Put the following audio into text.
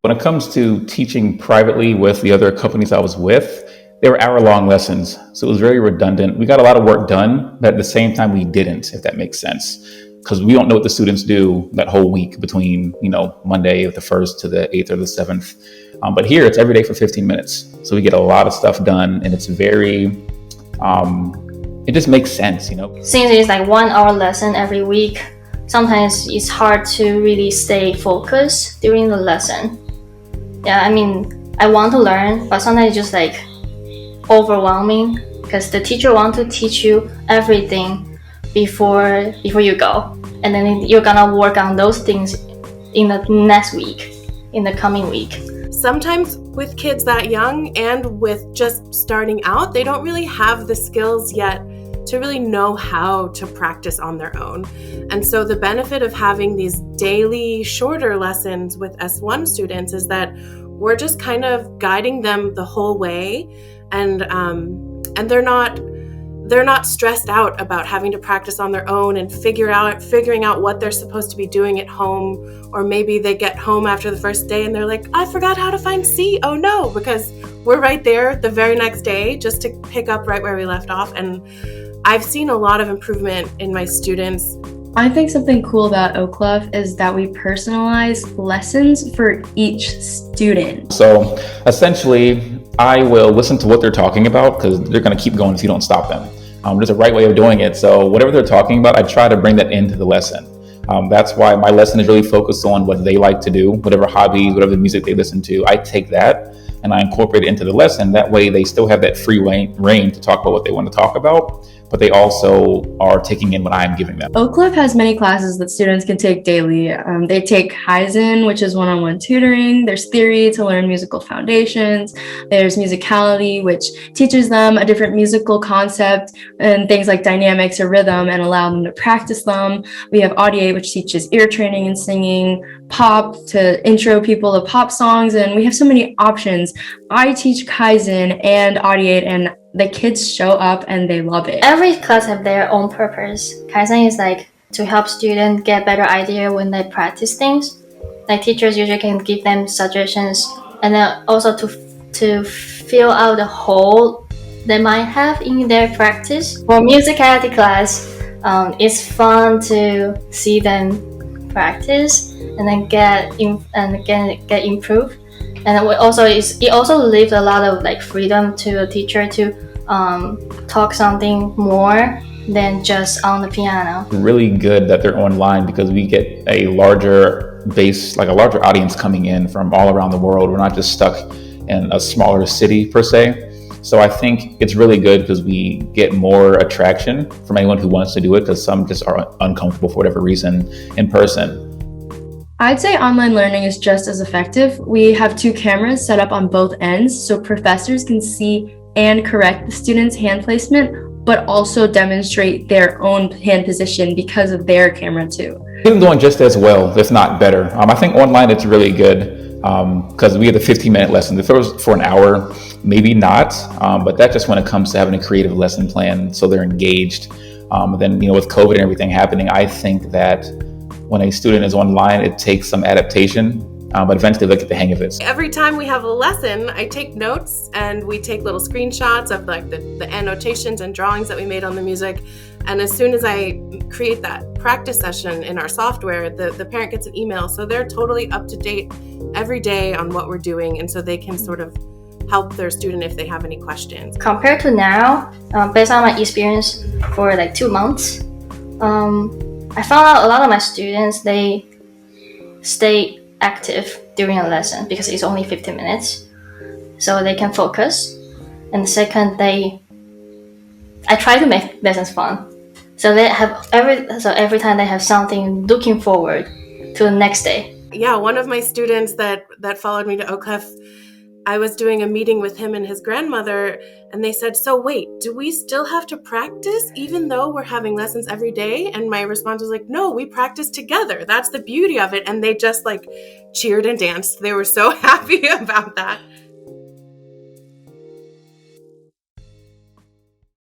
When it comes to teaching privately with the other companies I was with, they were hour-long lessons, so it was very redundant. We got a lot of work done, but at the same time we didn't, if that makes sense. Because we don't know what the students do that whole week between, Monday of the 1st to the 8th or the 7th. But here it's every day for 15 minutes. So we get a lot of stuff done, and it's it just makes sense. Since it's like 1 hour lesson every week, sometimes it's hard to really stay focused during the lesson. Yeah, I want to learn, but sometimes it's just like overwhelming because the teacher wants to teach you everything before you go, and then you're gonna work on those things in the next week, in the coming week. Sometimes with kids that young and with just starting out, they don't really have the skills yet to really know how to practice on their own. And so the benefit of having these daily shorter lessons with S1 students is that we're just kind of guiding them the whole way, and they're not stressed out about having to practice on their own and figuring out what they're supposed to be doing at home. Or maybe they get home after the first day and they're like, I forgot how to find C. Oh no, because we're right there the very next day just to pick up right where we left off. And I've seen a lot of improvement in my students. I think something cool about Oclef is that we personalize lessons for each student. So essentially, I will listen to what they're talking about because they're going to keep going if you don't stop them. There's a right way of doing it. So whatever they're talking about, I try to bring that into the lesson. That's why my lesson is really focused on what they like to do, whatever hobbies, whatever music they listen to. I take that and I incorporate it into the lesson. That way they still have that free reign to talk about what they want to talk about, but they also are taking in what I'm giving them. Oclef has many classes that students can take daily. They take Kaizen, which is one-on-one tutoring. There's theory to learn musical foundations. There's musicality, which teaches them a different musical concept and things like dynamics or rhythm and allow them to practice them. We have Audiate, which teaches ear training and singing, Pop to intro people to pop songs, and we have so many options. I teach Kaizen and Audiate, and the kids show up and they love it. Every class have their own purpose. Kaizen is like to help students get better idea when they practice things. Like teachers usually can give them suggestions, and then also to fill out the hole they might have in their practice. For musicality class, it's fun to see them practice and then get improved. And it also leaves a lot of like freedom to a teacher to talk something more than just on the piano. Really good that they're online because we get a larger base, like a larger audience coming in from all around the world. We're not just stuck in a smaller city per se. So I think it's really good because we get more attraction from anyone who wants to do it, because some just are uncomfortable for whatever reason in person. I'd say online learning is just as effective. We have 2 cameras set up on both ends so professors can see and correct the students' hand placement, but also demonstrate their own hand position because of their camera too. It's doing just as well, if not better. I think online it's really good because we have the 15-minute lesson. If it was for an hour, maybe not, but that's just when it comes to having a creative lesson plan so they're engaged. Then, with COVID and everything happening, I think that when a student is online, it takes some adaptation, but eventually they'll get the hang of it. Every time we have a lesson, I take notes and we take little screenshots of like the annotations and drawings that we made on the music. And as soon as I create that practice session in our software, the parent gets an email. So they're totally up to date every day on what we're doing. And so they can sort of help their student if they have any questions. Compared to now, based on my experience for like 2 months, I found out a lot of my students, they stay active during a lesson because it's only 15 minutes. So they can focus. And second, I try to make lessons fun. So they have every time they have something looking forward to the next day. Yeah, one of my students that followed me to Oclef, I was doing a meeting with him and his grandmother, and they said, so wait, do we still have to practice even though we're having lessons every day? And my response was like, no, we practice together. That's the beauty of it. And they just like cheered and danced. They were so happy about that.